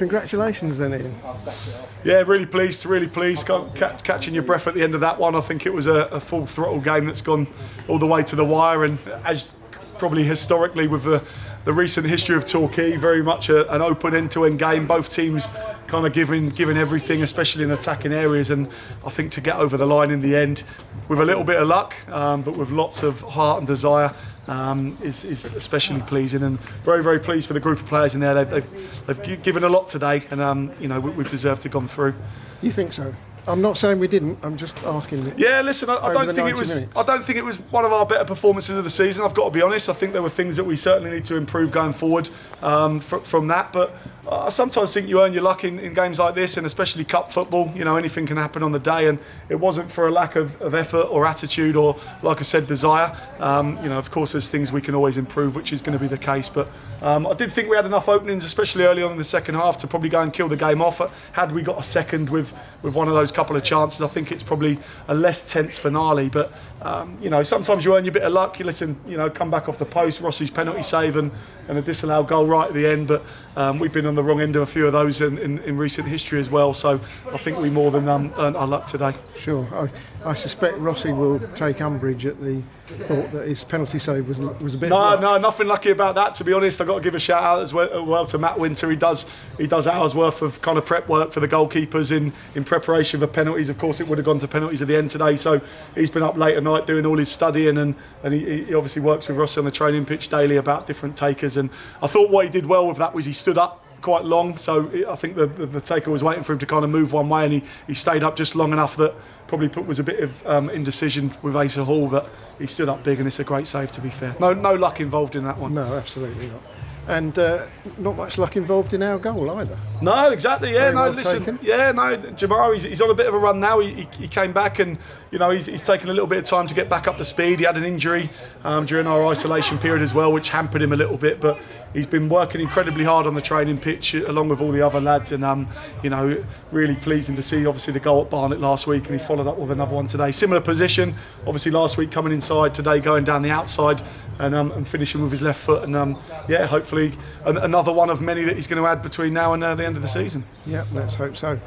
Congratulations then, Ian. Yeah, really pleased. Catching your breath at the end of that one. I think it was a full throttle game that's gone all the way to the wire, and as probably historically with the recent history of Torquay, very much an open end-to-end game. Both teams kind of giving everything, especially in attacking areas, and I think to get over the line in the end with a little bit of luck, but with lots of heart and desire, is especially pleasing, and very pleased for the group of players in there. They've given a lot today, and we've deserved to have gone through. You think so? I'm not saying we didn't. I'm just asking. Yeah, listen. I don't think it was one of our better performances of the season. I've got to be honest. I think there were things that we certainly need to improve going forward from that. But I sometimes think you earn your luck in games like this, and especially cup football. Anything can happen on the day, and it wasn't for a lack of effort or attitude or, like I said, desire. Of course, there's things we can always improve, which is going to be the case. But I did think we had enough openings, especially early on in the second half, to probably go and kill the game off. Had we got a second with one of those couple of chances, I think it's probably a less tense finale. But sometimes you earn your bit of luck. Come back off the post, Rossi's penalty save and a disallowed goal right at the end. But we've been on the wrong end of a few of those in recent history as well. So I think we more than earned our luck today. Sure. I suspect Rossi will take umbrage at the thought that his penalty save was a bit. No, nothing lucky about that. To be honest, I've got to give a shout out as well to Matt Winter. He does hours worth of kind of prep work for the goalkeepers in preparation for penalties. Of course, it would have gone to penalties at the end today. So he's been up late at night doing all his studying, and he obviously works with Rossi on the training pitch daily about different takers. And I thought what he did well with that was he stood up quite long, so I think the taker was waiting for him to kind of move one way, and he stayed up just long enough that probably was a bit of indecision with Asa Hall, but he stood up big, and it's a great save, to be fair. No luck involved in that one. No, absolutely not. And not much luck involved in our goal either. No, exactly. Yeah, Very well taken. Jamar, he's on a bit of a run now. He came back, and he's taken a little bit of time to get back up to speed. He had an injury during our isolation period as well, which hampered him a little bit, but he's been working incredibly hard on the training pitch along with all the other lads, and really pleasing to see obviously the goal at Barnet last week, and he followed up with another one today. Similar position, obviously last week coming inside, today going down the outside and finishing with his left foot, and hopefully another one of many that he's going to add between now and the end of the season. Yeah, let's hope so.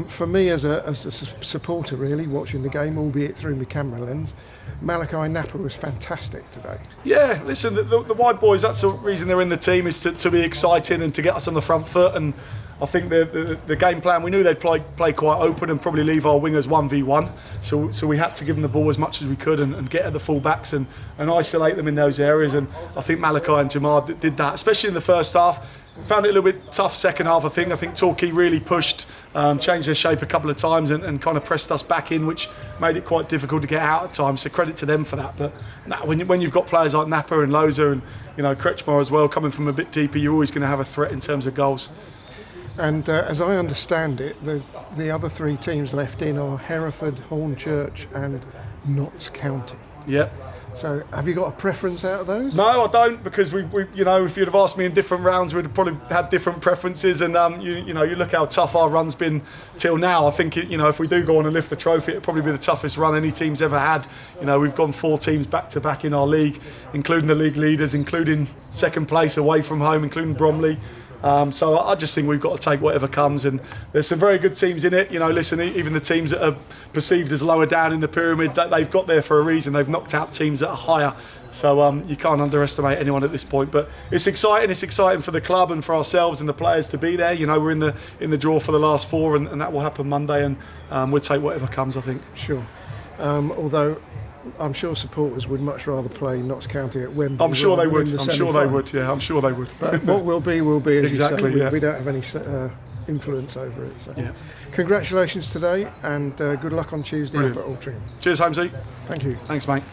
For me as a supporter, really, watching the game, albeit through my camera lens, Malachi Napper was fantastic today. Yeah, listen, the wide boys, that's the reason they're in the team, is to be exciting and to get us on the front foot. And I think the game plan, we knew they'd play quite open and probably leave our wingers 1v1. So we had to give them the ball as much as we could and get at the full-backs and isolate them in those areas. And I think Malachi and Jamar did that, especially in the first half. Found it a little bit tough second half, I think. I think Torquay really pushed, changed their shape a couple of times and kind of pressed us back in, which made it quite difficult to get out at times. So credit to them for that. But when you've got players like Napper and Loza and Kretschmar as well coming from a bit deeper, you're always going to have a threat in terms of goals. And as I understand it, the other three teams left in are Hereford, Hornchurch and Notts County. Yep. So have you got a preference out of those? No, I don't, because we if you'd have asked me in different rounds, we'd have probably had different preferences. And you look how tough our run's been till now. I think if we do go on and lift the trophy, it'll probably be the toughest run any team's ever had. We've gone 4 teams back to back in our league, including the league leaders, including second place away from home, including Bromley. So I just think we've got to take whatever comes, and there's some very good teams in it. Listen, even the teams that are perceived as lower down in the pyramid, they've got there for a reason. They've knocked out teams that are higher. So you can't underestimate anyone at this point. But it's exciting. It's exciting for the club and for ourselves and the players to be there. We're in the draw for the last 4, and that will happen Monday, and we'll take whatever comes, I think. Sure. Although I'm sure supporters would much rather play Notts County at Wembley. I'm sure they would. Yeah, I'm sure they would. But what will be, as exactly, you say. Yeah. We don't have any influence over it. So. Yeah. Congratulations today, and good luck on Tuesday up at Altrincham. Cheers, Holmesy. Thank you. Thanks, mate.